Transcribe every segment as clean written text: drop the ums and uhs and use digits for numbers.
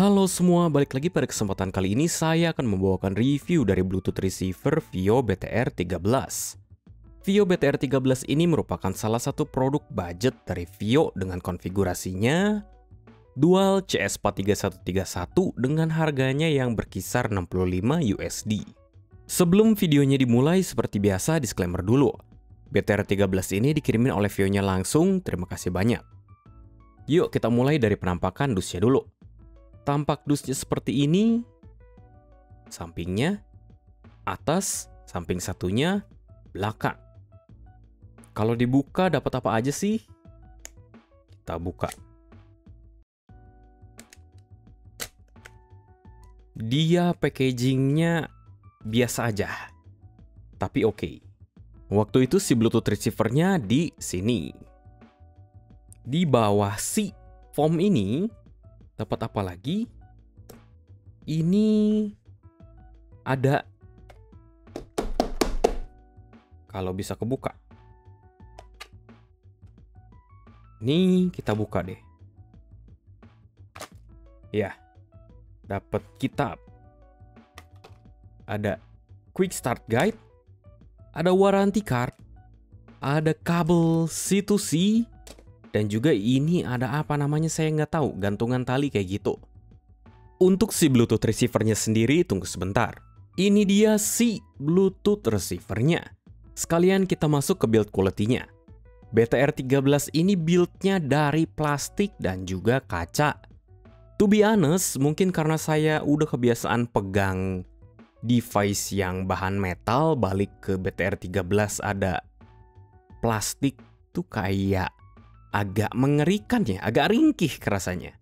Halo semua, balik lagi pada kesempatan kali ini saya akan membawakan review dari Bluetooth receiver VIO BTR13. VIO BTR13 ini merupakan salah satu produk budget dari VIO dengan konfigurasinya Dual CS43131 dengan harganya yang berkisar 65 USD. Sebelum videonya dimulai, seperti biasa disclaimer dulu. BTR13 ini dikirimin oleh VIO-nya langsung, terima kasih banyak. Yuk kita mulai dari penampakan dusnya dulu. Tampak dusnya seperti ini, sampingnya, atas, samping satunya, belakang. Kalau dibuka dapat apa aja sih? Kita buka. Dia packagingnya biasa aja, tapi oke. Waktu itu si Bluetooth receivernya di sini. Di bawah si foam ini, dapat apa lagi? Ini ada, kalau bisa kebuka. Nih kita buka deh. Ya, dapat kitab. Ada quick start guide, ada warranty card, ada kabel C2C. Dan juga ini ada apa namanya saya nggak tahu, gantungan tali kayak gitu. Untuk si Bluetooth receivernya sendiri, tunggu sebentar. Ini dia si Bluetooth receivernya. Sekalian kita masuk ke build quality-nya. BTR13 ini build-nya dari plastik dan juga kaca. To be honest, mungkin karena saya udah kebiasaan pegang device yang bahan metal, balik ke BTR13 ada plastik tuh kayak agak mengerikan ya, agak ringkih kerasanya.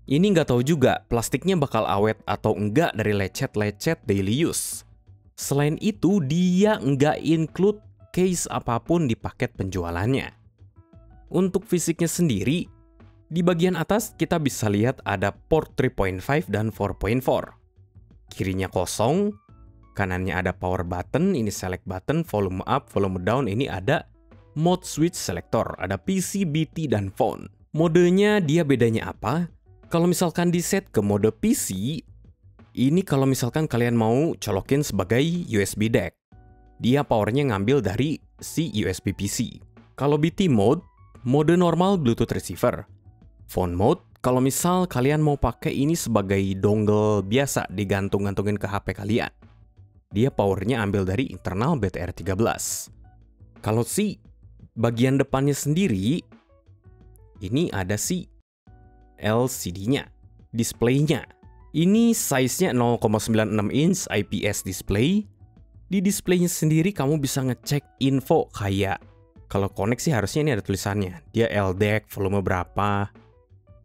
Ini nggak tahu juga plastiknya bakal awet atau enggak dari lecet-lecet daily use. Selain itu, dia nggak include case apapun di paket penjualannya. Untuk fisiknya sendiri, di bagian atas kita bisa lihat ada port 3.5 dan 4.4. Kirinya kosong, kanannya ada power button, ini select button, volume up, volume down, ini ada mode switch selector, ada PC, BT, dan phone. Modenya dia bedanya apa? Kalau misalkan di set ke mode PC, ini kalau misalkan kalian mau colokin sebagai USB deck. Dia powernya ngambil dari si USB PC. Kalau BT mode, mode normal Bluetooth receiver. Phone mode, kalau misal kalian mau pakai ini sebagai dongle biasa digantung-gantungin ke HP kalian. Dia powernya ambil dari internal BTR13. Kalau si bagian depannya sendiri, ini ada si LCD-nya, display-nya. Ini size-nya 0,96 inch IPS display. Di display-nya sendiri kamu bisa ngecek info kayak, kalau koneksi harusnya ini ada tulisannya. Dia LDAC, volume berapa,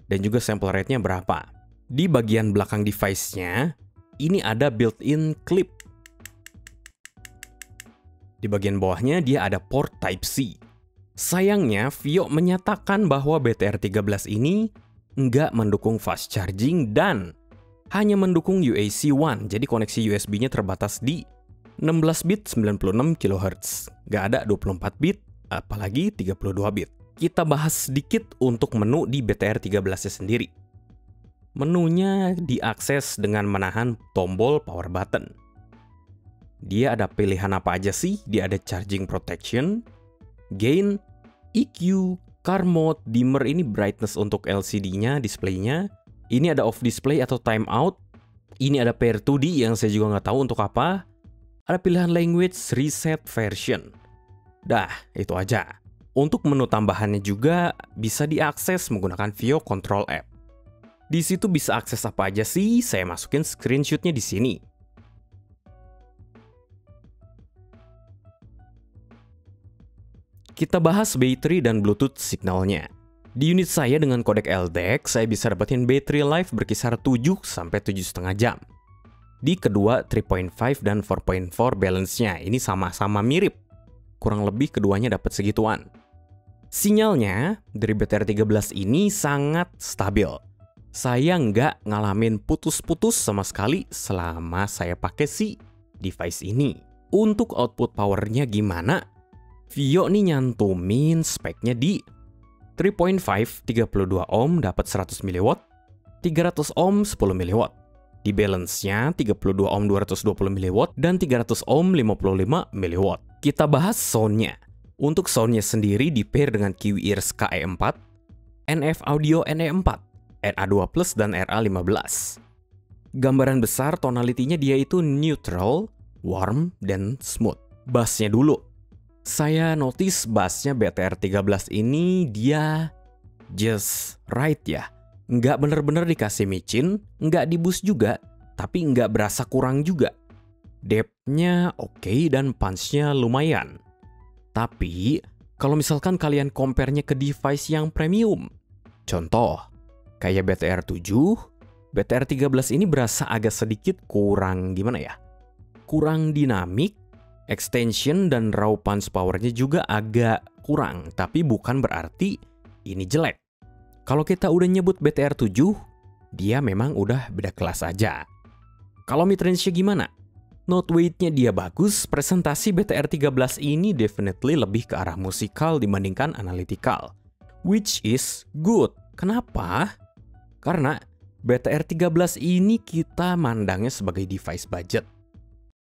dan juga sample rate-nya berapa. Di bagian belakang device-nya, ini ada built-in clip. Di bagian bawahnya dia ada port Type-C. Sayangnya, VIO menyatakan bahwa BTR13 ini nggak mendukung fast charging dan hanya mendukung UAC1, jadi koneksi USB-nya terbatas di 16 bit 96 kHz. Nggak ada 24 bit, apalagi 32 bit. Kita bahas sedikit untuk menu di BTR13-nya sendiri. Menunya diakses dengan menahan tombol power button. Dia ada pilihan apa aja sih? Dia ada charging protection, gain, EQ, car mode, dimmer, ini brightness untuk LCD-nya, display-nya. Ini ada off display atau timeout. Ini ada pair 2D yang saya juga nggak tahu untuk apa. Ada pilihan language, reset version. Dah, itu aja. Untuk menu tambahannya juga bisa diakses menggunakan VIO Control App. Di situ bisa akses apa aja sih? Saya masukin screenshot-nya di sini. Kita bahas baterai dan Bluetooth signalnya. Di unit saya dengan kodek LDAC, saya bisa dapetin baterai life berkisar 7 sampai 7,5 jam. Di kedua 3.5 dan 4.4 balance-nya ini sama-sama mirip. Kurang lebih keduanya dapat segituan. Sinyalnya dari BTR13 ini sangat stabil. Saya nggak ngalamin putus-putus sama sekali selama saya pakai si device ini. Untuk output powernya gimana? VIO nih nyantumin speknya di 3.5 32 ohm dapat 100 mW, 300 ohm 10 mW. Di balance-nya 32 ohm 220 mW dan 300 ohm 55 mW. Kita bahas sound-nya. Untuk sound-nya sendiri di pair dengan Qears KE4, NF Audio NE4, RA2+, dan RA15. Gambaran besar tonalitinya dia itu neutral, warm, dan smooth. Bass-nya dulu. Saya notice bass-nya BTR 13 ini dia just right ya. Nggak bener-bener dikasih micin, nggak di boost juga, tapi nggak berasa kurang juga. Depth-nya oke dan punch-nya lumayan. Tapi, kalau misalkan kalian compare-nya ke device yang premium, contoh, kayak BTR 7, BTR 13 ini berasa agak sedikit kurang gimana ya? Kurang dinamik, extension dan raw punch power-nya juga agak kurang, tapi bukan berarti ini jelek. Kalau kita udah nyebut BTR 7, dia memang udah beda kelas aja. Kalau mid-range-nya gimana? Note weight-nya dia bagus, presentasi BTR 13 ini definitely lebih ke arah musikal dibandingkan analytical. Which is good. Kenapa? Karena BTR 13 ini kita mandangnya sebagai device budget.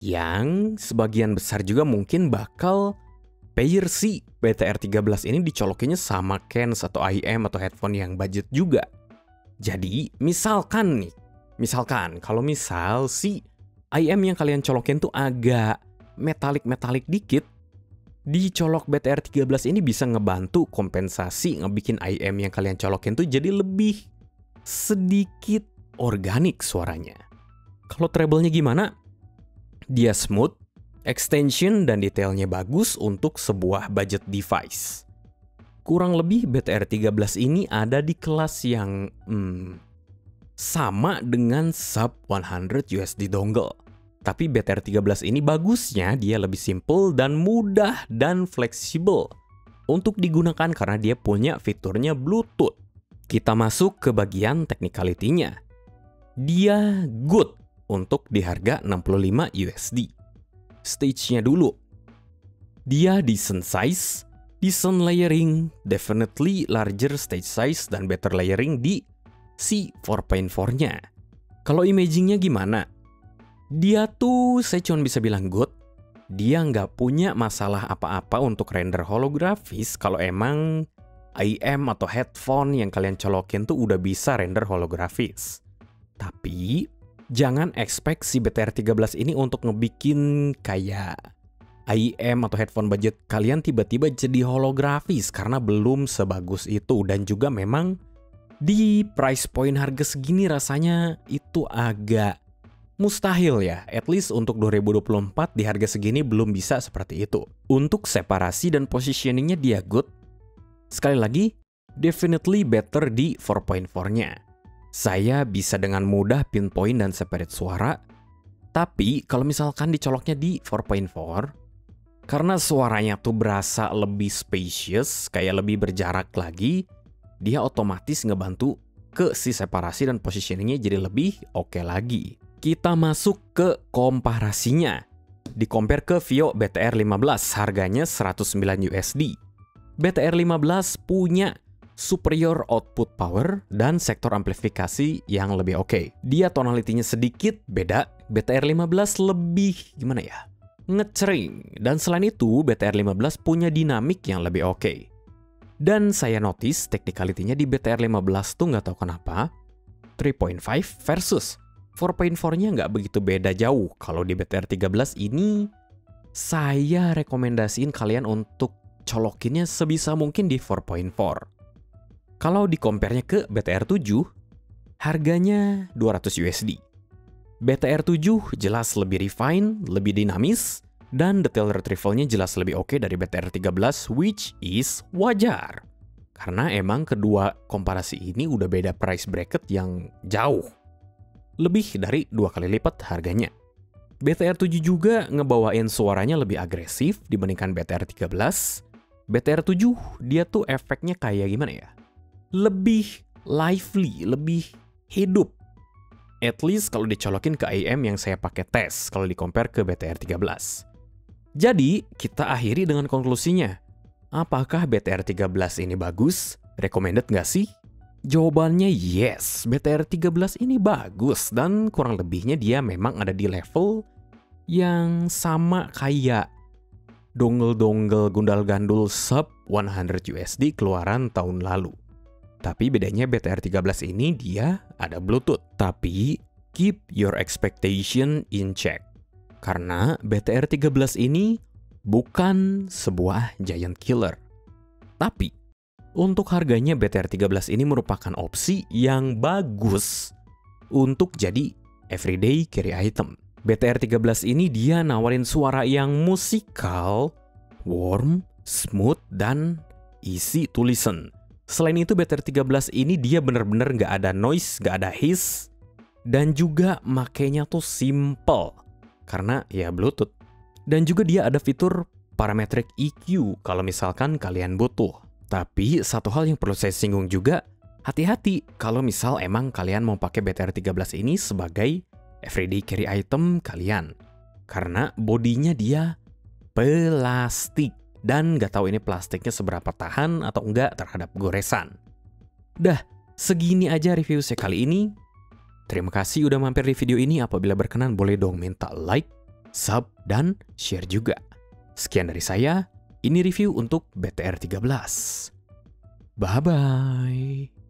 Yang sebagian besar juga mungkin bakal payer si BTR 13 ini dicolokinnya sama cans atau IM atau headphone yang budget juga. Jadi misalkan kalau misal si IM yang kalian colokin tuh agak metalik dikit, dicolok BTR 13 ini bisa ngebantu kompensasi ngebikin IM yang kalian colokin tuh jadi lebih sedikit organik suaranya. Kalau treble-nya gimana? Dia smooth, extension dan detailnya bagus untuk sebuah budget device. Kurang lebih BTR 13 ini ada di kelas yang sama dengan sub 100 USD dongle. Tapi BTR 13 ini bagusnya dia lebih simple dan mudah dan fleksibel untuk digunakan karena dia punya fiturnya Bluetooth. Kita masuk ke bagian technicality-nya. Dia good untuk di harga 65 USD. Stage-nya dulu. Dia decent size, decent layering, definitely larger stage size dan better layering di si 4.4-nya. Kalau imaging-nya gimana? Dia tuh saya cuma bisa bilang good. Dia nggak punya masalah apa-apa untuk render holografis kalau emang IM atau headphone yang kalian colokin tuh udah bisa render holografis. Tapi jangan expect si BTR 13 ini untuk ngebikin kayak IM atau headphone budget kalian tiba-tiba jadi holografis karena belum sebagus itu. Dan juga memang di price point harga segini rasanya itu agak mustahil ya. At least untuk 2024 di harga segini belum bisa seperti itu. Untuk separasi dan positioningnya dia good. Sekali lagi, definitely better di 4.4-nya. Saya bisa dengan mudah pinpoint dan separate suara. Tapi kalau misalkan dicoloknya di 4.4, karena suaranya tuh berasa lebih spacious, kayak lebih berjarak lagi, dia otomatis ngebantu ke si separasi dan positioningnya jadi lebih oke lagi. Kita masuk ke komparasinya. Di-compare ke Vio BTR 15, harganya 109 USD. BTR 15 punya superior output power dan sektor amplifikasi yang lebih oke. Dia tonalitinya sedikit beda, BTR 15 lebih gimana ya? Ngecering. Dan selain itu, BTR 15 punya dinamik yang lebih oke. Dan saya notice technicality-nya di BTR 15 tuh nggak tahu kenapa 3.5 versus 4.4-nya nggak begitu beda jauh. Kalau di BTR 13 ini saya rekomendasiin kalian untuk colokinnya sebisa mungkin di 4.4. Kalau di-compare-nya ke BTR 7, harganya 200 USD. BTR 7 jelas lebih refine, lebih dinamis, dan detail retrieval-nya jelas lebih oke dari BTR 13, which is wajar. Karena emang kedua komparasi ini udah beda price bracket yang jauh. Lebih dari 2 kali lipat harganya. BTR 7 juga ngebawain suaranya lebih agresif dibandingkan BTR 13. BTR 7 dia tuh efeknya kayak gimana ya? Lebih lively, lebih hidup. At least kalau dicolokin ke IM yang saya pakai tes kalau di-compare ke BTR 13. Jadi, kita akhiri dengan konklusinya. Apakah BTR 13 ini bagus? Recommended nggak sih? Jawabannya yes, BTR 13 ini bagus dan kurang lebihnya dia memang ada di level yang sama kayak dongle-dongle gundal-gandul sub 100 USD keluaran tahun lalu. Tapi bedanya BTR 13 ini dia ada Bluetooth. Tapi keep your expectation in check. Karena BTR 13 ini bukan sebuah giant killer. Tapi untuk harganya BTR 13 ini merupakan opsi yang bagus untuk jadi everyday carry item. BTR 13 ini dia nawarin suara yang musikal, warm, smooth, dan easy to listen. Selain itu BTR 13 ini dia bener-bener nggak ada noise, nggak ada hiss, dan juga makainya tuh simple karena ya Bluetooth. Dan juga dia ada fitur parametric EQ kalau misalkan kalian butuh. Tapi satu hal yang perlu saya singgung juga, hati-hati kalau misal emang kalian mau pakai BTR 13 ini sebagai everyday carry item kalian. Karena bodinya dia plastik. Dan nggak tahu ini plastiknya seberapa tahan atau enggak terhadap goresan. Dah, segini aja review saya kali ini. Terima kasih udah mampir di video ini. Apabila berkenan boleh dong minta like, sub, dan share juga. Sekian dari saya. Ini review untuk BTR 13. Bye-bye.